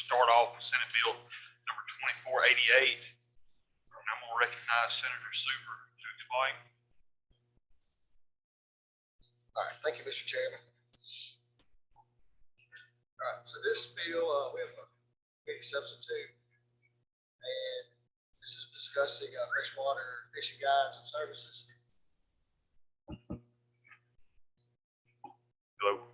start off with Senate Bill number 2488. And I'm going to recognize Senator Super to explain. All right, thank you, Mr. Chairman. All right, so this bill, we have a committee substitute, and this is discussing freshwater fishing guides and services. Hello.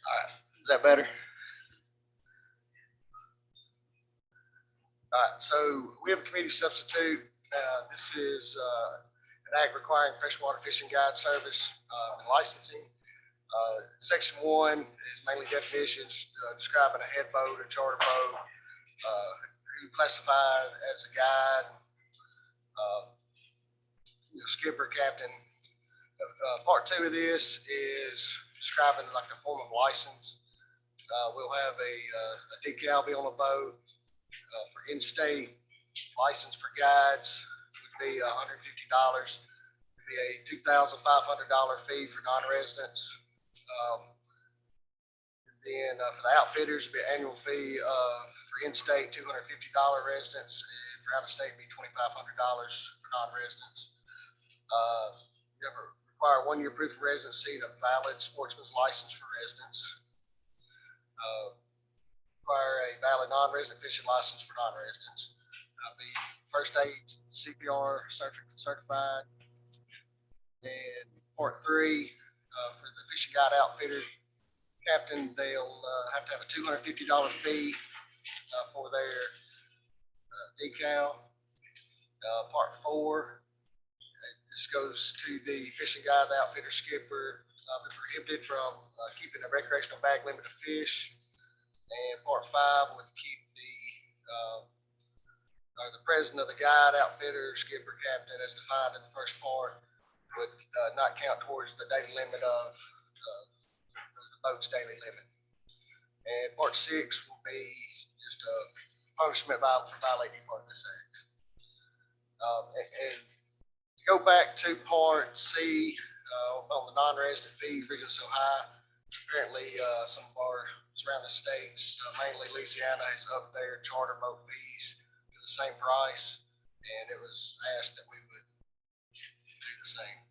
All right, is that better? All right, so we have a committee substitute. This is an act requiring freshwater fishing guide service and licensing. Section 1 is mainly definitions describing a head boat, a charter boat, who classified as a guide, skipper, captain. Part 2 of this is describing like the form of license. We'll have a decal be on the boat for in-state license for guides would be $150. It'd be a $2,500 fee for non-residents. Then for the outfitters, it'd be an annual fee for in-state $250 residents, and for out-of-state it'd be $2,500 for non-residents. You require 1 year proof of residency and a valid sportsman's license for residents. Require a valid non-resident fishing license for non-residents. Be first aid, CPR certified. And part 3 for the fishing guide outfitter captain, they'll have to have a $250 fee for their decal. Part 4, this goes to the fishing guide, the outfitter, skipper, be prohibited from keeping a recreational bag limit of fish. And part 5 would keep the president of the guide, outfitter, skipper, captain, as defined in the first part, would not count towards the daily limit of the boat's daily limit. And part 6 will be just a punishment for violating part of this act. And to go back to part C on the non-resident fee reason so high, apparently some of our surrounding states, mainly Louisiana, is up their charter boat fees to the same price, and it was asked that we would do the same.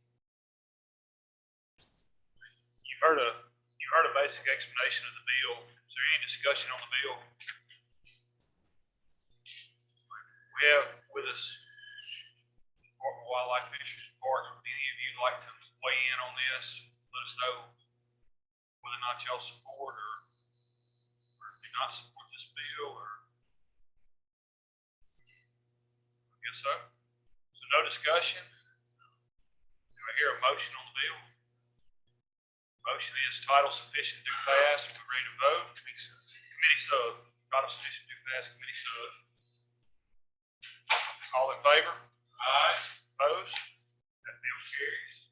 You heard a basic explanation of the bill. Is there any discussion on the bill? We have with us Wildlife Fisheries Department. Any of you like to weigh in on this? Let us know whether or not y'all support or do not support this bill, or I guess so. So no discussion. Do I hear a motion on the bill? Motion is title sufficient to pass. We're ready to vote. Committee sub. Title sufficient to pass. Committee sub. All in favor? Aye. Opposed? That bill carries.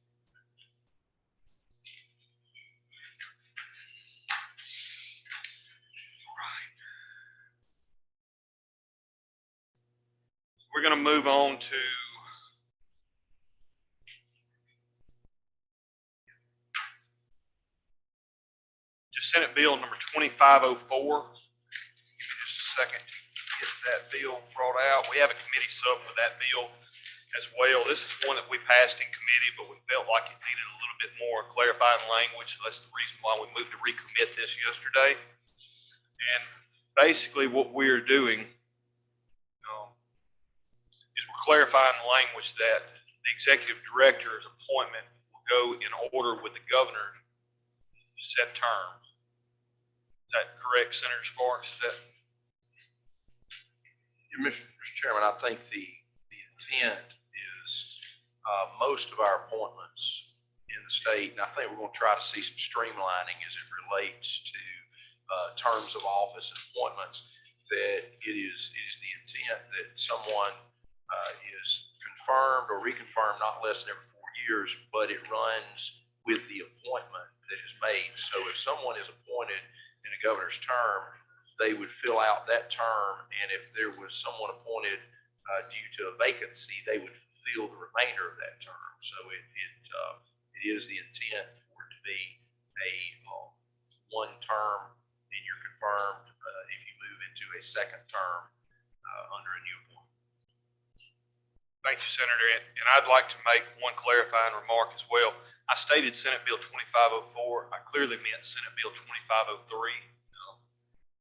We're going to move on to just Senate Bill number 2504. Give me just a second to get that bill brought out. We have a committee sub for that bill as well. This is one that we passed in committee, but we felt like it needed a little bit more clarifying language. So that's the reason why we moved to recommit this yesterday. And basically what we're doing is we're clarifying the language that the executive director's appointment will go in order with the governor to set terms. Is that correct, Senator Sparks? Is that? Yeah, Mr. Chairman, I think the intent is most of our appointments in the state, and I think we're going to try to see some streamlining as it relates to terms of office and appointments, that it is the intent that someone is confirmed or reconfirmed not less than every 4 years, but it runs with the appointment that is made. So if someone is appointed in a governor's term, they would fill out that term, and if there was someone appointed due to a vacancy, they would fill the remainder of that term. So it is the intent for it to be a one term, and you're confirmed if you move into a second term under a new appointment. Thank you, Senator. And I'd like to make one clarifying remark as well. I stated Senate Bill 2504. I clearly meant Senate Bill 2503.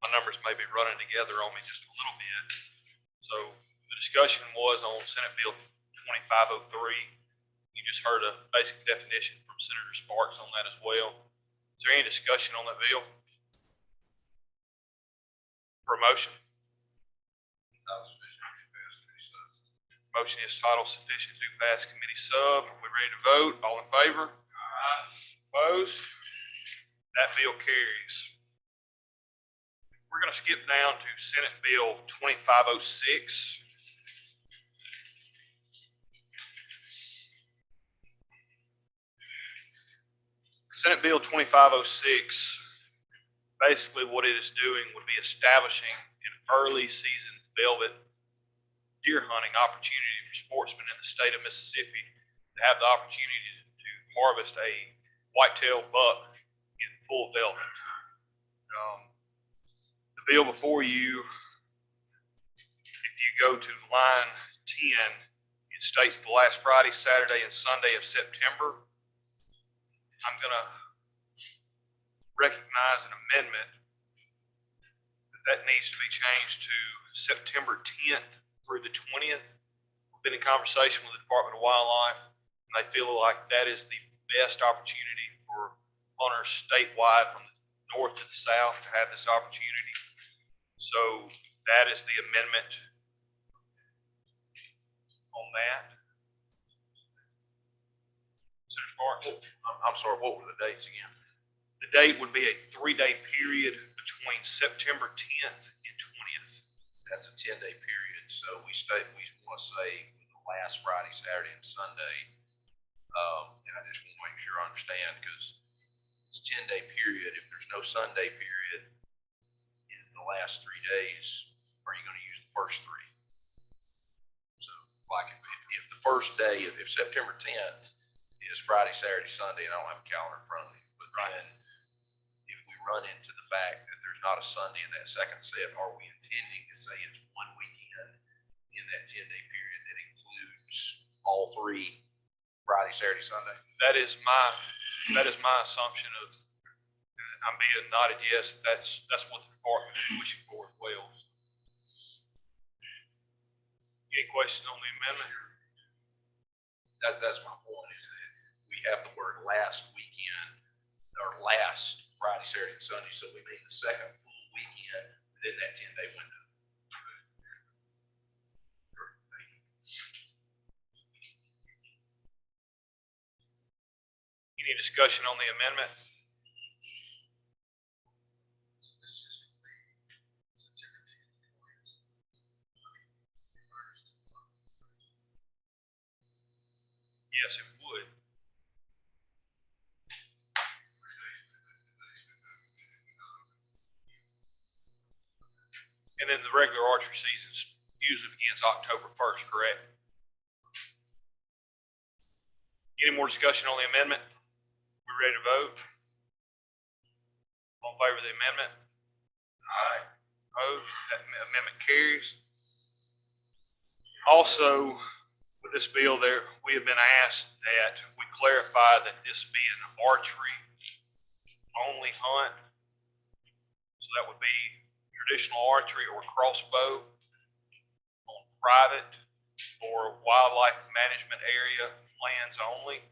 My numbers may be running together on me just a little bit. So the discussion was on Senate Bill 2503. You just heard a basic definition from Senator Sparks on that as well. Is there any discussion on that bill? For a motion? Motion is title sufficient to pass committee sub. Are we ready to vote? All in favor? Aye. Opposed? That bill carries. We're going to skip down to Senate Bill 2506. Senate Bill 2506, basically what it is doing would be establishing an early season velvet deer hunting opportunity for sportsmen in the state of Mississippi to have the opportunity to harvest a whitetail buck in full velvet. The bill before you, if you go to line 10, it states the last Friday, Saturday, and Sunday of September. I'm going to recognize an amendment that needs to be changed to September 10th through the 20th. We've been in conversation with the Department of Wildlife, and they feel like that is the best opportunity for hunters statewide from the north to the south to have this opportunity. So that is the amendment on that. Senator Sparks? I'm sorry, what were the dates again? The date would be a 3-day period between September 10th and 20th. That's a 10-day period. So we want to say the last Friday, Saturday, and Sunday. And I just want to make sure I understand, because it's a 10-day period. If there's no Sunday period in the last 3 days, are you going to use the first 3? So like if the first day, if September 10th is Friday, Saturday, Sunday, and I don't have a calendar in front of me, but then if we run into the fact that there's not a Sunday in that second set, are we intending to say it's one weekend in that 10-day period that includes all 3 Friday, Saturday, Sunday? That is my assumption of, I'm being nodded yes, that's what the department is wishing for as well. Any questions on the amendment? That's my point, is that we have the word last weekend, or last Friday, Saturday, and Sunday, so we mean the second full weekend within that 10-day window. Any discussion on the amendment? Yes, it would. And then the regular archery season usually begins October 1st, correct? Any more discussion on the amendment? We ready to vote? All in favor of the amendment? Aye. Opposed? That amendment carries. Also, with this bill there, we have been asked that we clarify that this be an archery only hunt. So that would be traditional archery or crossbow on private or wildlife management area lands only.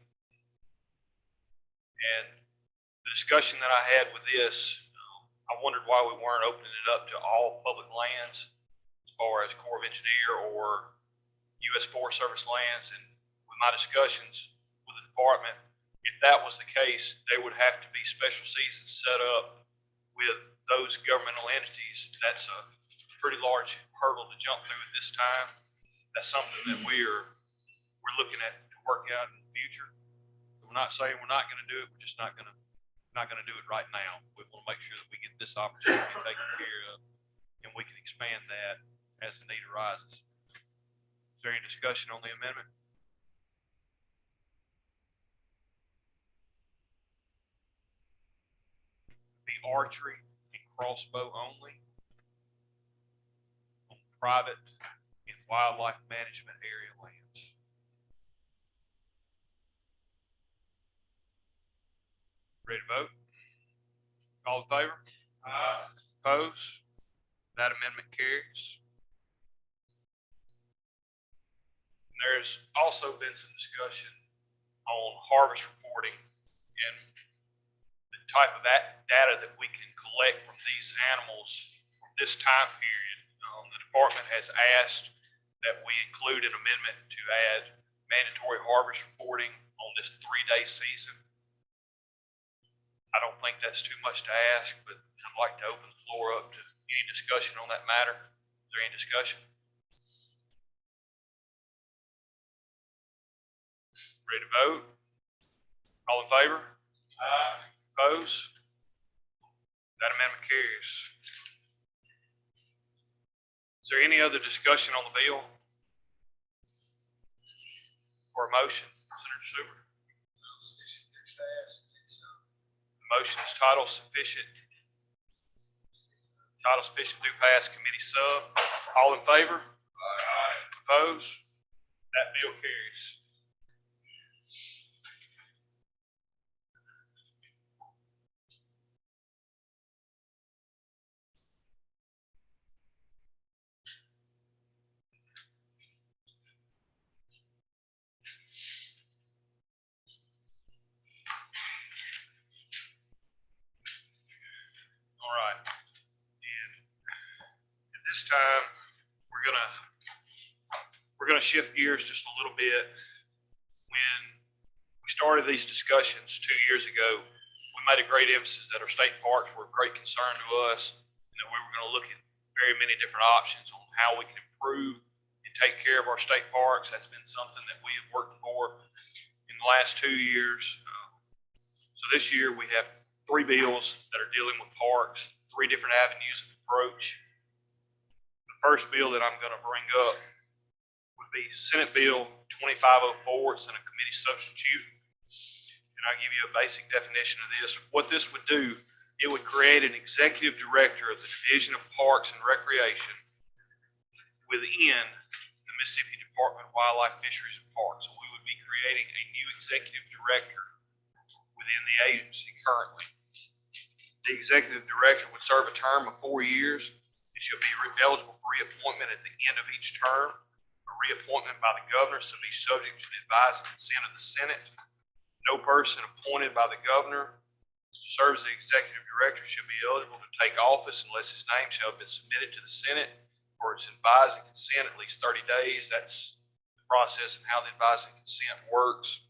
And the discussion that I had with this, I wondered why we weren't opening it up to all public lands as far as Corps of Engineer or U.S. Forest Service lands. And with my discussions with the department, if that was the case, there would have to be special seasons set up with those governmental entities. That's a pretty large hurdle to jump through at this time. That's something that we're looking at to work out in the future. We're not saying we're not going to do it. We're just not going to do it right now. We want to make sure that we get this opportunity taken care of and we can expand that as the need arises. Is there any discussion on the amendment? The archery and crossbow only on private and wildlife management area lands. Ready to vote? All in favor? Aye. Opposed? That amendment carries. And there's also been some discussion on harvest reporting and the type of that data that we can collect from these animals from this time period. The department has asked that we include an amendment to add mandatory harvest reporting on this 3-day season. I don't think that's too much to ask, but I'd like to open the floor up to any discussion on that matter. Is there any discussion? Ready to vote? All in favor? Aye. Opposed? That amendment carries. Is there any other discussion on the bill? Or a motion? Senator Sewer? The motion is title sufficient. Title sufficient to pass committee sub. All in favor? Aye. Opposed? That bill carries. All right. And at this time, we're gonna shift gears just a little bit. When we started these discussions 2 years ago, we made a great emphasis that our state parks were a great concern to us, and that we were going to look at very many different options on how we can improve and take care of our state parks. That's been something that we have worked for in the last 2 years. So this year we have 3 bills that are dealing with parks, 3 different avenues of approach. The first bill that I'm going to bring up would be Senate Bill 2504. It's in a committee substitute. And I'll give you a basic definition of this. What this would do, it would create an executive director of the Division of Parks and Recreation within the Mississippi Department of Wildlife, Fisheries, and Parks. So we would be creating a new executive director within the agency currently. The executive director would serve a term of 4 years. It should be eligible for reappointment at the end of each term. A reappointment by the governor should be subject to the advice and consent of the Senate. No person appointed by the governor to serve as the executive director should be eligible to take office unless his name shall have been submitted to the Senate for its advice and consent at least 30 days. That's the process and how the advice and consent works.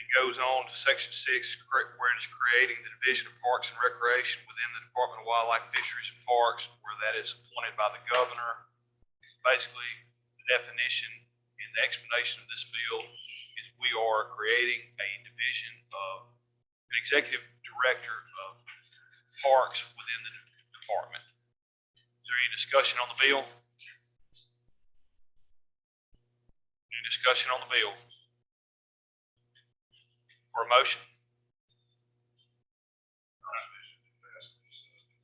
It goes on to Section 6, where it is creating the Division of Parks and Recreation within the Department of Wildlife, Fisheries, and Parks, where that is appointed by the governor. Basically, the definition and the explanation of this bill is we are creating a division of an executive director of parks within the department. Is there any discussion on the bill? Any discussion on the bill? For a motion?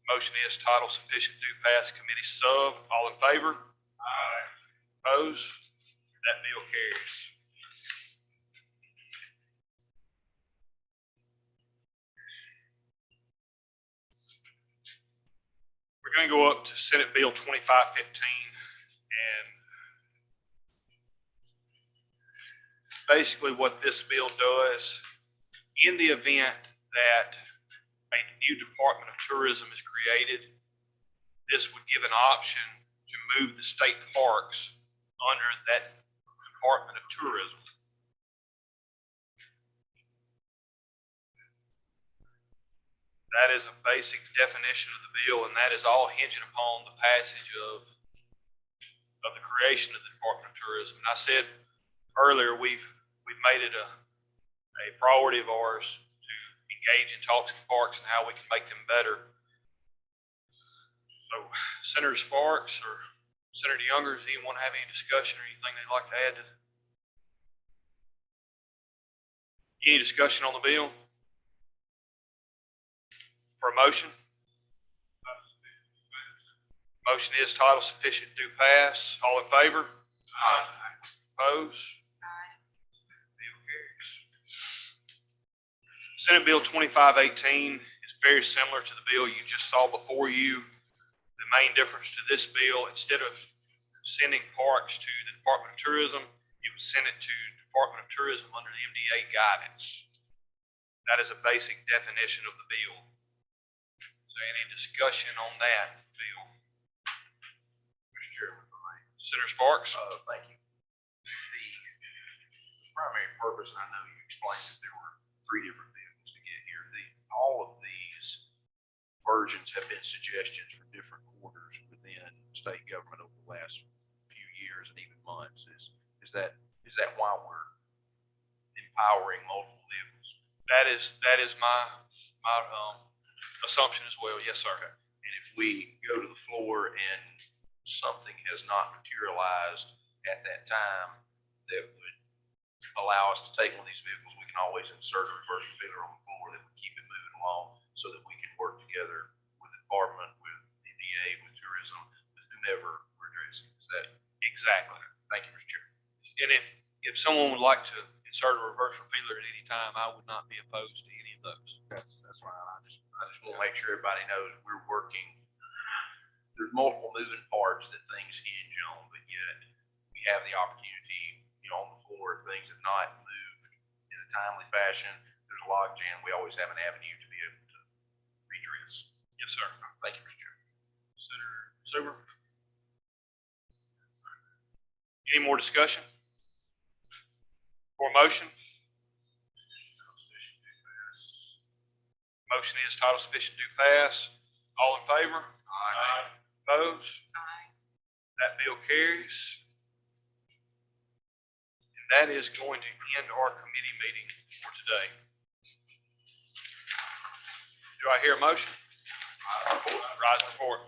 Motion is title sufficient to pass committee sub. All in favor? Aye. Opposed? That bill carries. We're going to go up to Senate Bill 2515, and basically what this bill does, in the event that a new Department of Tourism is created, this would give an option to move the state parks under that Department of Tourism. That is a basic definition of the bill, and that is all hinging upon the passage of the creation of the Department of Tourism. And I said earlier, we've made it a priority of ours to engage and talk to the parks and how we can make them better. So Senator Sparks or Senator Younger, does anyone have any discussion or anything they'd like to add? Any discussion on the bill? For a motion? Motion is title sufficient to pass. All in favor? Aye. Opposed? Aye. Bill carries. Senate Bill 2518 is very similar to the bill you just saw before you. The main difference to this bill, instead of sending parks to the Department of Tourism, you would send it to Department of Tourism under the MDA guidance. That is a basic definition of the bill. Is there any discussion on that bill? Mr. Chairman, Senator Sparks? thank you. The primary purpose, and I know you explained that there were 3 different vehicles to get here. All of these versions have been suggestions for different quarters within state government over the last few years and even months. Is that why we're empowering multiple vehicles? That is my assumption as well. Yes, sir. And if we go to the floor and something has not materialized at that time that would allow us to take one of these vehicles, we can always insert a reverse filler on the floor that would keep it moving along so that we can work together with the department, with NDA, with tourism, with whomever we're addressing. Is that Exactly. Thank you, Mr. Chair. And if someone would like to insert a reverse repealer at any time, I would not be opposed to any of those. That's fine. I just want to make sure everybody knows we're working. There's multiple moving parts that things hinge on, but yet we have the opportunity, on the floor, if things have not moved in a timely fashion, there's a log jam. We always have an avenue to be able to redress. Yes, sir. Thank you, Mr. Chair. Senator Super? Any more discussion? For a motion? Motion is title sufficient to pass. All in favor? Aye. Opposed? Aye. That bill carries. And that is going to end our committee meeting for today. Do I hear a motion? Rise and report.